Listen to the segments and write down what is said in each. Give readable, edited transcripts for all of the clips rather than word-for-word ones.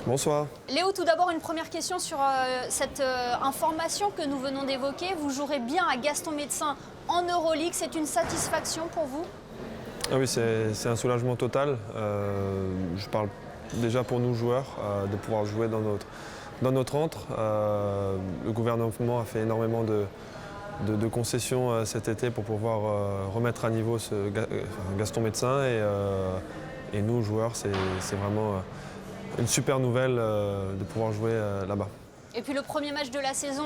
Bonsoir. Léo, tout d'abord une première question sur cette information que nous venons d'évoquer. Vous jouerez bien à Gaston Médecin en Euroleague. C'est une satisfaction pour vous? Ah oui, c'est un soulagement total. Je parle déjà pour nous joueurs, de pouvoir jouer dans notre antre. Le gouvernement a fait énormément de concessions cet été pour pouvoir remettre à niveau Gaston Médecin. Et nous, joueurs, c'est vraiment une super nouvelle de pouvoir jouer là-bas. Et puis le premier match de la saison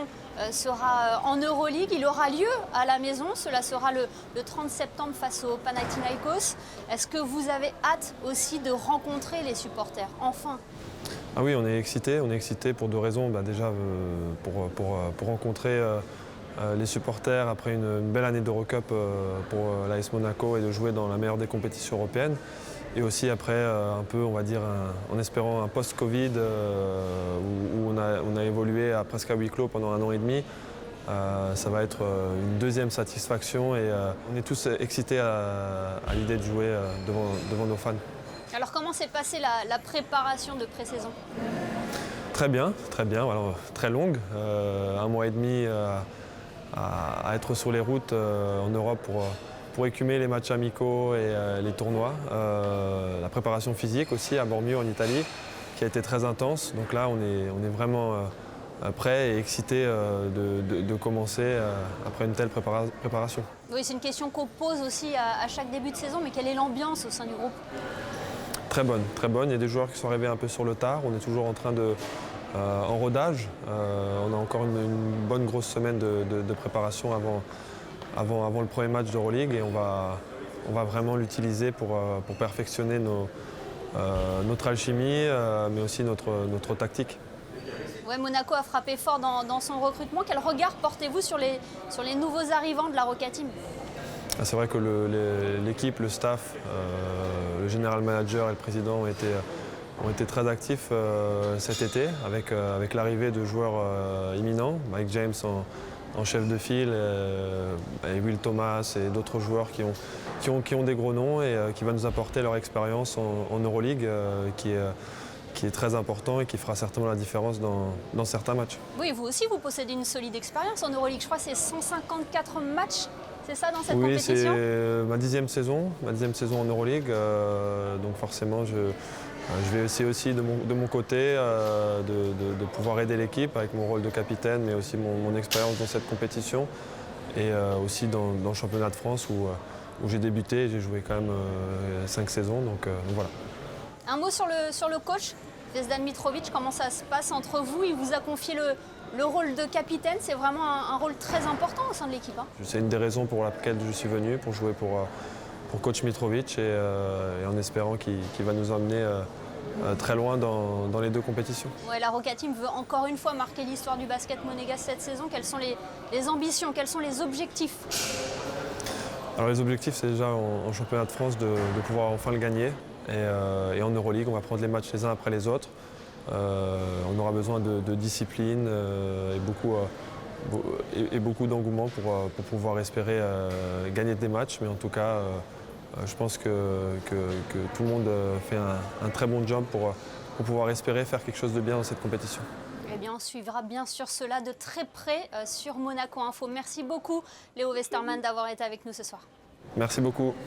sera en Euroleague. Il aura lieu à la maison. Cela sera le 30 septembre face au Panathinaikos. Est-ce que vous avez hâte aussi de rencontrer les supporters, enfin? Ah oui, on est excités pour deux raisons. Déjà pour rencontrer les supporters après une belle année d'Eurocup pour l'AS Monaco et de jouer dans la meilleure des compétitions européennes. Et aussi après un peu, on va dire, en espérant un post-Covid où on a évolué à presque à huis clos pendant 1 an et demi. Ça va être une deuxième satisfaction et on est tous excités à l'idée de jouer devant nos fans. Alors comment s'est passée la préparation de pré-saison? Très bien, voilà, très longue. 1 mois et demi à être sur les routes en Europe pour écumer les matchs amicaux et les tournois. La préparation physique aussi à Bormio en Italie qui a été très intense. Donc là on est vraiment prêt et excité de commencer après une telle préparation. Oui, c'est une question qu'on pose aussi à chaque début de saison, mais quelle est l'ambiance au sein du groupe? Très bonne, très bonne. Il y a des joueurs qui sont arrivés un peu sur le tard. On est toujours en train en rodage. On a encore une bonne grosse semaine de préparation avant le premier match d'Euroleague et on va vraiment l'utiliser pour perfectionner notre alchimie, mais aussi notre tactique. Ouais, Monaco a frappé fort dans son recrutement. Quel regard portez-vous sur les nouveaux arrivants de la Roca Team? C'est vrai que l'équipe, le staff, le général manager et le président ont été très actifs cet été avec l'arrivée de joueurs imminents. Mike James en chef de file et Will Thomas et d'autres joueurs qui ont des gros noms et qui vont nous apporter leur expérience en Euroleague qui est très important et qui fera certainement la différence dans certains matchs. Oui, vous aussi, vous possédez une solide expérience en Euroleague. Je crois que c'est 154 matchs, c'est ça, dans cette Oui, compétition? c'est ma 10e saison en Euroleague. Donc forcément, je vais essayer aussi de mon côté de pouvoir aider l'équipe avec mon rôle de capitaine, mais aussi mon expérience dans cette compétition et aussi dans le championnat de France où j'ai débuté. J'ai joué quand même 5 saisons, donc voilà. Un mot sur le coach, Zvezdan Mitrovic, comment ça se passe entre vous? Il vous a confié le rôle de capitaine, c'est vraiment un rôle très important au sein de l'équipe. C'est une des raisons pour laquelle je suis venu, pour jouer pour coach Mitrovic et en espérant qu'il va nous emmener très loin dans les deux compétitions. Ouais, la Roca Team veut encore une fois marquer l'histoire du basket monégasque cette saison. Quelles sont les ambitions, quels sont les objectifs? Alors les objectifs, c'est déjà en championnat de France de pouvoir enfin le gagner. Et en Euroleague, on va prendre les matchs les uns après les autres. On aura besoin de discipline et beaucoup d'engouement pour pouvoir espérer gagner des matchs. Mais en tout cas, je pense que tout le monde fait un très bon job pour pouvoir espérer faire quelque chose de bien dans cette compétition. Eh bien, on suivra bien sûr cela de très près sur Monaco Info. Merci beaucoup, Léo Westermann, d'avoir été avec nous ce soir. Merci beaucoup.